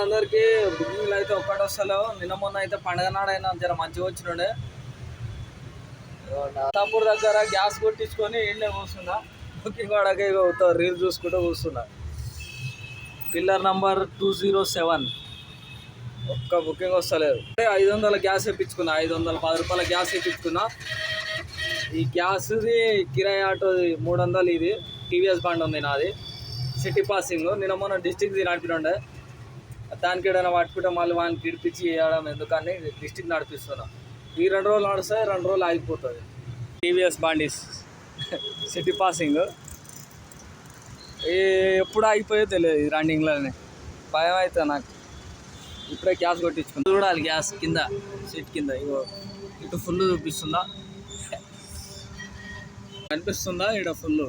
అందరికి బుకింగ్లు అయితే ఒక్కటి వస్తలేవు. నిన్న మొన్న అయితే పండగ నాడైనా జర మంచిగా వచ్చినుండే. అత్తాపూర్ దగ్గర గ్యాస్ కొట్టించుకొని ఇండే కూర్చున్నా. బుకింగ్ వాడకే రీల్ చూసుకుంటూ కూర్చున్నా. పిల్లర్ నంబర్ 207 ఒక్క బుకింగ్ వస్తలేదు. 500 గ్యాస్ వేయించుకున్నా. 510 రూపాయల గ్యాస్ వేయించుకున్నా. ఈ గ్యాస్ది కిరాయి ఆటోది 300. ఇది టీవీఎస్ బండి ఉంది నాది, సిటీ పాసింగ్. నిన్న మొన్న డిస్టిక్ది నడిపినుండే. దానికి ఏదైనా పట్టుకుంటే మళ్ళీ వానికి ఇడిపించి వేయడం ఎందుకని డిస్టిక్ నడిపిస్తున్నా. ఈ 2 రోజులు నడుస్తాయి, 2 రోజులు ఆగిపోతుంది. టీవీఎస్ బండి సిటీ పాసింగ్ ఎప్పుడు ఆగిపోయో తెలియదు. ఈ రన్నింగ్లోనే భయం అవుతుంది నాకు. ఇప్పుడే గ్యాస్ కొట్టించుకుని చూడాలి. గ్యాస్ కింద సీట్ కింద ఇగో ఇటు ఫుల్ చూపిస్తుందా, కనిపిస్తుందా? ఇక్కడ ఫుల్.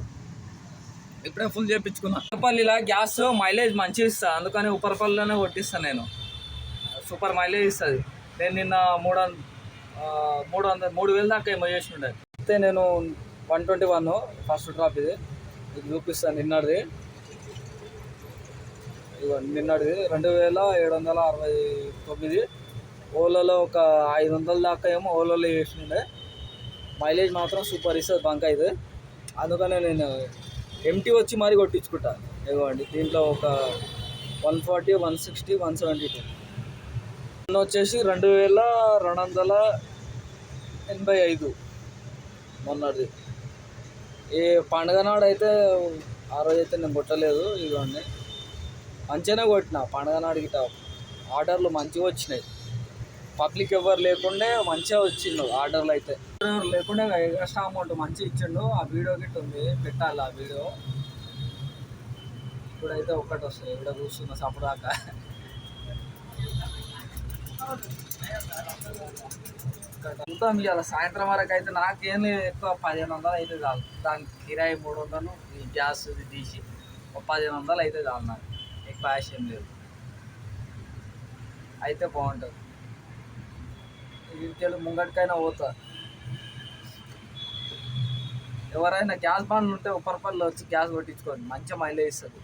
ఇప్పుడే ఫుల్ చేయించుకున్నా. ఉపరపల్లిలో గ్యాస్ మైలేజ్ మంచిగా ఇస్తుంది, అందుకని ఉపరపల్లిలోనే కొట్టిస్తాను నేను. సూపర్ మైలేజ్ ఇస్తుంది. నేను నిన్న 3,000 దాకా ఏమో చేసిండే. అయితే నేను 121 ఫస్ట్ డ్రాప్. ఇది చూపిస్తాను నిన్నటిది. ఇగో నిన్నటిది 2,769. ఓలాలో ఒక 500 దాకా ఏమో ఓలాలో చేసిండే. మైలేజ్ మాత్రం సూపర్ ఇస్తుంది బంక్ అయితే. అందుకనే నేను ఎంటీ వచ్చి మరీ కొట్టించుకుంటా. ఇవ్వండి, దీంట్లో ఒక 140, 160, 172. మొన్న వచ్చేసి 2,285 మొన్నది. ఈ పండుగ నాడైతే ఆ రోజైతే నేను కొట్టలేదు. ఇవ్వండి, మంచిగానే కొట్టిన. పండుగ నాడు గిట్ట ఆర్డర్లు మంచిగా వచ్చినాయి. పబ్లిక్ ఎవరు లేకుండే మంచిగా వచ్చిండు ఆర్డర్లు అయితే. లేకుండా ఎక్స్ట్రా అమౌంట్ మంచిగా ఇచ్చిండు. ఆ వీడియో గిట్ట ఉంది, పెట్టాలి ఆ వీడియో. ఇప్పుడైతే ఒక్కటి వస్తుంది. ఇక్కడ కూర్చున్న సప్పుడు దాకా చూద్దాం. ఇవాళ సాయంత్రం వరకు అయితే నాకేం ఎక్కువ 1,500 అయితే చాలు. దానికి కిరాయి 300, ఈ గ్యాస్ తీసి 1,500 అయితే చాలు. నాకు ఎక్కువ ఆశ ఏం లేదు. అయితే బాగుంటుంది. ఇంటికెళ్ళి ముంగటికైనా పోతా. ఎవరైనా గ్యాస్ బండ్లు ఉంటే ఉపరపల్లిలో వచ్చి గ్యాస్ కొట్టించుకోండి, మంచిగా మైలేజ్ ఇస్తుంది.